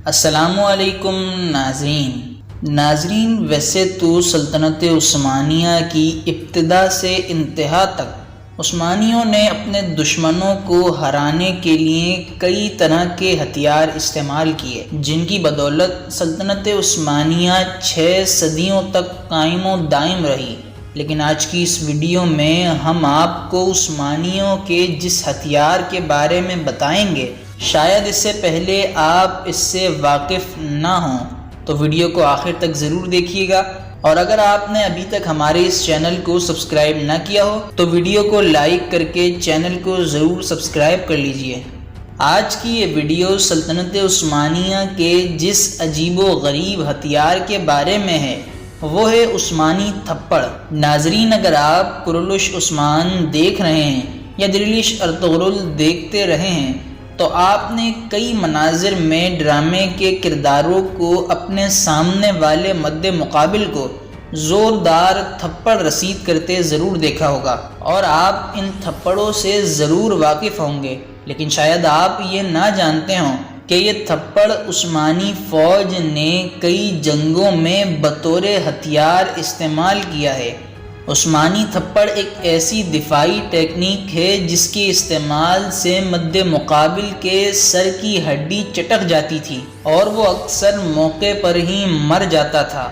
السلام علیکم ناظرین، ویسے تو سلطنت عثمانیہ کی ابتدا سے انتہا تک عثمانیوں نے اپنے دشمنوں کو ہرانے کے لیے کئی طرح کے ہتھیار استعمال کیے، جن کی بدولت سلطنت عثمانیہ 6 صدیوں تک قائم و دائم رہی۔ لیکن آج کی اس ویڈیو میں ہم آپ کو عثمانیوں کے جس ہتھیار کے بارے میں بتائیں گے، شاید اس سے پہلے آپ اس سے واقف نہ ہوں، تو ویڈیو کو آخر تک ضرور دیکھیے گا۔ اور اگر آپ نے ابھی تک ہمارے اس چینل کو سبسکرائب نہ کیا ہو تو ویڈیو کو لائک کر کے چینل کو ضرور سبسکرائب کر لیجئے۔ آج کی یہ ویڈیو سلطنت عثمانیہ کے جس عجیب و غریب ہتھیار کے بارے میں ہے، وہ ہے عثمانی تھپڑ۔ ناظرین، اگر آپ کرولش عثمان دیکھ رہے ہیں یا دریلش ارطغرل دیکھتے رہے ہیں تو آپ نے کئی مناظر میں ڈرامے کے کرداروں کو اپنے سامنے والے مد مقابل کو زوردار تھپڑ رسید کرتے ضرور دیکھا ہوگا، اور آپ ان تھپڑوں سے ضرور واقف ہوں گے۔ لیکن شاید آپ یہ نہ جانتے ہوں کہ یہ تھپڑ عثمانی فوج نے کئی جنگوں میں بطور ہتھیار استعمال کیا ہے۔ عثمانی تھپڑ ایک ایسی دفاعی ٹیکنیک ہے جس کے استعمال سے مد مقابل کے سر کی ہڈی چٹک جاتی تھی اور وہ اکثر موقع پر ہی مر جاتا تھا۔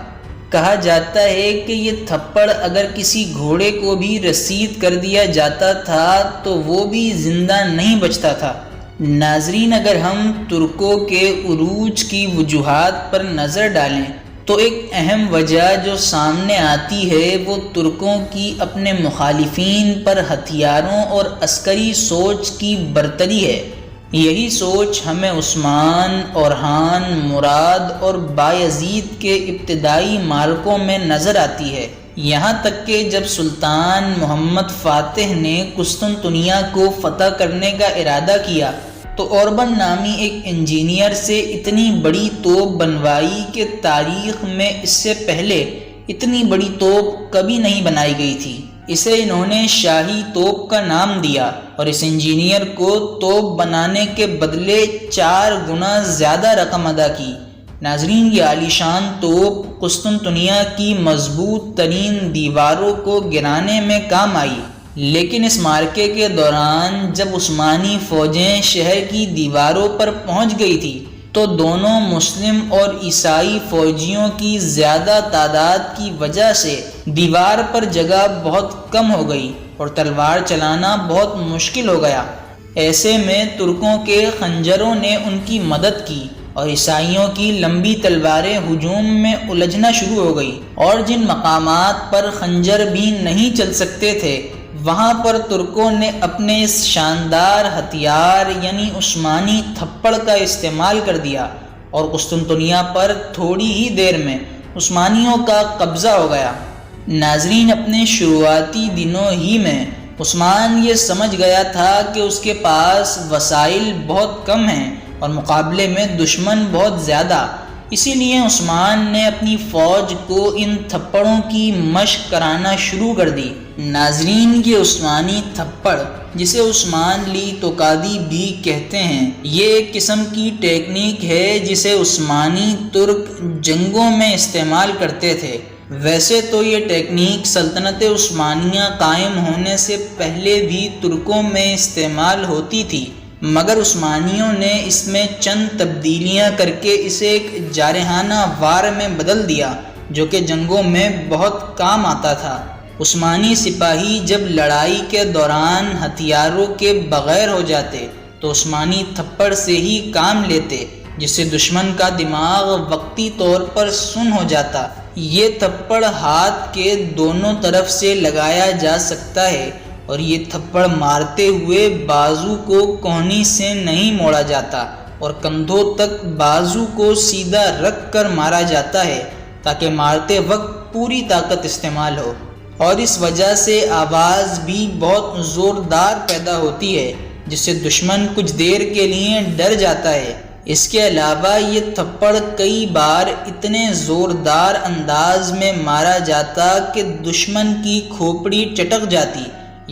کہا جاتا ہے کہ یہ تھپڑ اگر کسی گھوڑے کو بھی رسید کر دیا جاتا تھا تو وہ بھی زندہ نہیں بچتا تھا۔ ناظرین، اگر ہم ترکوں کے عروج کی وجوہات پر نظر ڈالیں تو ایک اہم وجہ جو سامنے آتی ہے وہ ترکوں کی اپنے مخالفین پر ہتھیاروں اور عسکری سوچ کی برتری ہے۔ یہی سوچ ہمیں عثمان، اورحان، مراد اور بایزید کے ابتدائی معرکوں میں نظر آتی ہے۔ یہاں تک کہ جب سلطان محمد فاتح نے قسطنطنیہ کو فتح کرنے کا ارادہ کیا تو اوربن نامی ایک انجینئر سے اتنی بڑی توپ بنوائی کہ تاریخ میں اس سے پہلے اتنی بڑی توپ کبھی نہیں بنائی گئی تھی۔ اسے انہوں نے شاہی توپ کا نام دیا اور اس انجینئر کو توپ بنانے کے بدلے 4 گنا زیادہ رقم ادا کی۔ ناظرین، یہ عالیشان توپ قسطنطنیہ کی مضبوط ترین دیواروں کو گرانے میں کام آئی، لیکن اس معرکے کے دوران جب عثمانی فوجیں شہر کی دیواروں پر پہنچ گئی تھی تو دونوں مسلم اور عیسائی فوجیوں کی زیادہ تعداد کی وجہ سے دیوار پر جگہ بہت کم ہو گئی اور تلوار چلانا بہت مشکل ہو گیا۔ ایسے میں ترکوں کے خنجروں نے ان کی مدد کی اور عیسائیوں کی لمبی تلواریں ہجوم میں الجھنا شروع ہو گئی، اور جن مقامات پر خنجر بھی نہیں چل سکتے تھے وہاں پر ترکوں نے اپنے اس شاندار ہتھیار یعنی عثمانی تھپڑ کا استعمال کر دیا اور قسطنطنیہ پر تھوڑی ہی دیر میں عثمانیوں کا قبضہ ہو گیا۔ ناظرین، اپنے شروعاتی دنوں ہی میں عثمان یہ سمجھ گیا تھا کہ اس کے پاس وسائل بہت کم ہیں اور مقابلے میں دشمن بہت زیادہ، اسی لیے عثمان نے اپنی فوج کو ان تھپڑوں کی مشق کرانا شروع کر دی۔ ناظرین، یہ عثمانی تھپڑ، جسے عثمان لی توقادی بھی کہتے ہیں، یہ ایک قسم کی ٹیکنیک ہے جسے عثمانی ترک جنگوں میں استعمال کرتے تھے۔ ویسے تو یہ ٹیکنیک سلطنت عثمانیہ قائم ہونے سے پہلے بھی ترکوں میں استعمال ہوتی تھی، مگر عثمانیوں نے اس میں چند تبدیلیاں کر کے اسے ایک جارحانہ وار میں بدل دیا جو کہ جنگوں میں بہت کام آتا تھا۔ عثمانی سپاہی جب لڑائی کے دوران ہتھیاروں کے بغیر ہو جاتے تو عثمانی تھپڑ سے ہی کام لیتے، جس سے دشمن کا دماغ وقتی طور پر سن ہو جاتا۔ یہ تھپڑ ہاتھ کے دونوں طرف سے لگایا جا سکتا ہے اور یہ تھپڑ مارتے ہوئے بازو کو کونی سے نہیں موڑا جاتا اور کندھوں تک بازو کو سیدھا رکھ کر مارا جاتا ہے تاکہ مارتے وقت پوری طاقت استعمال ہو، اور اس وجہ سے آواز بھی بہت زوردار پیدا ہوتی ہے جس سے دشمن کچھ دیر کے لیے ڈر جاتا ہے۔ اس کے علاوہ یہ تھپڑ کئی بار اتنے زوردار انداز میں مارا جاتا کہ دشمن کی کھوپڑی چٹک جاتی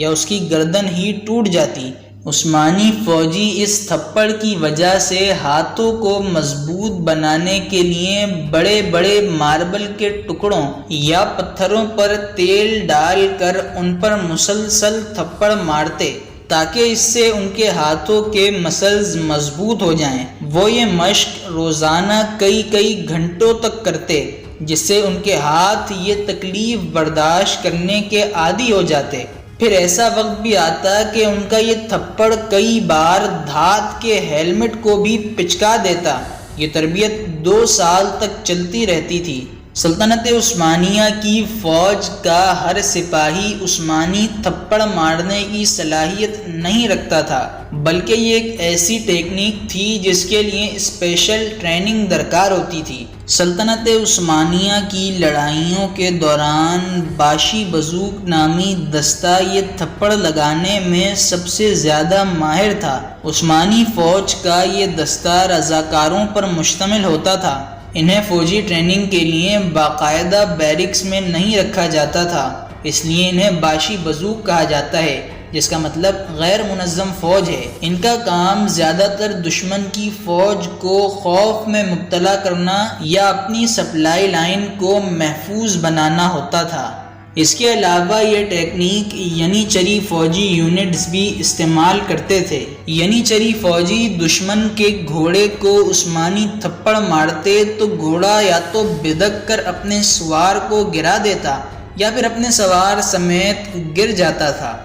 یا اس کی گردن ہی ٹوٹ جاتی، عثمانی فوجی اس تھپڑ کی وجہ سے ہاتھوں کو مضبوط بنانے کے لیے بڑے بڑے ماربل کے ٹکڑوں یا پتھروں پر تیل ڈال کر ان پر مسلسل تھپڑ مارتے تاکہ اس سے ان کے ہاتھوں کے مسلز مضبوط ہو جائیں۔ وہ یہ مشق روزانہ کئی گھنٹوں تک کرتے، جس سے ان کے ہاتھ یہ تکلیف برداشت کرنے کے عادی ہو جاتے۔ پھر ایسا وقت بھی آتا کہ ان کا یہ تھپڑ کئی بار دھات کے ہیلمٹ کو بھی پچکا دیتا۔ یہ تربیت 2 سال تک چلتی رہتی تھی۔ سلطنت عثمانیہ کی فوج کا ہر سپاہی عثمانی تھپڑ مارنے کی صلاحیت نہیں رکھتا تھا، بلکہ یہ ایک ایسی ٹیکنیک تھی جس کے لیے اسپیشل ٹریننگ درکار ہوتی تھی۔ سلطنت عثمانیہ کی لڑائیوں کے دوران باشی بزوق نامی دستہ یہ تھپڑ لگانے میں سب سے زیادہ ماہر تھا۔ عثمانی فوج کا یہ دستہ رضاکاروں پر مشتمل ہوتا تھا۔ انہیں فوجی ٹریننگ کے لیے باقاعدہ بیرکس میں نہیں رکھا جاتا تھا، اس لیے انہیں باشی بزوق کہا جاتا ہے، جس کا مطلب غیر منظم فوج ہے۔ ان کا کام زیادہ تر دشمن کی فوج کو خوف میں مبتلا کرنا یا اپنی سپلائی لائن کو محفوظ بنانا ہوتا تھا۔ اس کے علاوہ یہ ٹیکنیک ینیچری فوجی یونٹس بھی استعمال کرتے تھے۔ ینیچری فوجی دشمن کے گھوڑے کو عثمانی تھپڑ مارتے تو گھوڑا یا تو بدک کر اپنے سوار کو گرا دیتا یا پھر اپنے سوار سمیت گر جاتا تھا۔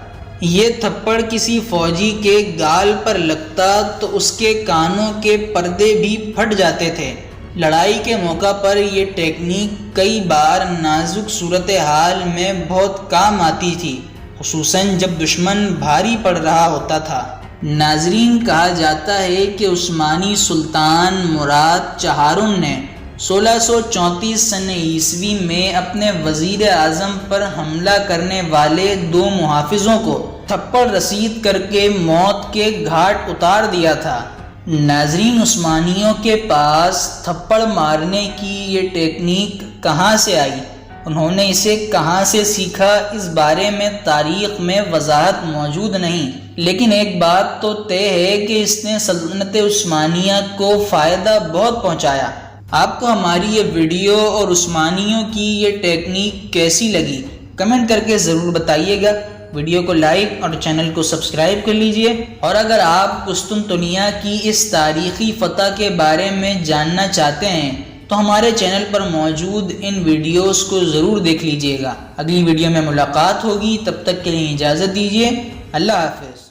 یہ تھپڑ کسی فوجی کے گال پر لگتا تو اس کے کانوں کے پردے بھی پھٹ جاتے تھے۔ لڑائی کے موقع پر یہ ٹیکنیک کئی بار نازک صورتحال میں بہت کام آتی تھی، خصوصاً جب دشمن بھاری پڑ رہا ہوتا تھا۔ ناظرین، کہا جاتا ہے کہ عثمانی سلطان مراد چہارم نے 1634 سن عیسوی میں اپنے وزیر اعظم پر حملہ کرنے والے 2 محافظوں کو تھپڑ رسید کر کے موت کے گھاٹ اتار دیا تھا۔ ناظرین، عثمانیوں کے پاس تھپڑ مارنے کی یہ ٹیکنیک کہاں سے آئی، انہوں نے اسے کہاں سے سیکھا، اس بارے میں تاریخ میں وضاحت موجود نہیں، لیکن ایک بات تو طے ہے کہ اس نے سلطنت عثمانیہ کو فائدہ بہت پہنچایا۔ آپ کو ہماری یہ ویڈیو اور عثمانیوں کی یہ ٹیکنیک کیسی لگی، کمنٹ کر کے ضرور بتائیے گا۔ ویڈیو کو لائک اور چینل کو سبسکرائب کر لیجئے، اور اگر آپ قسطنطنیہ کی اس تاریخی فتح کے بارے میں جاننا چاہتے ہیں تو ہمارے چینل پر موجود ان ویڈیوز کو ضرور دیکھ لیجئے گا۔ اگلی ویڈیو میں ملاقات ہوگی، تب تک کے لیے اجازت دیجیے۔ اللہ حافظ۔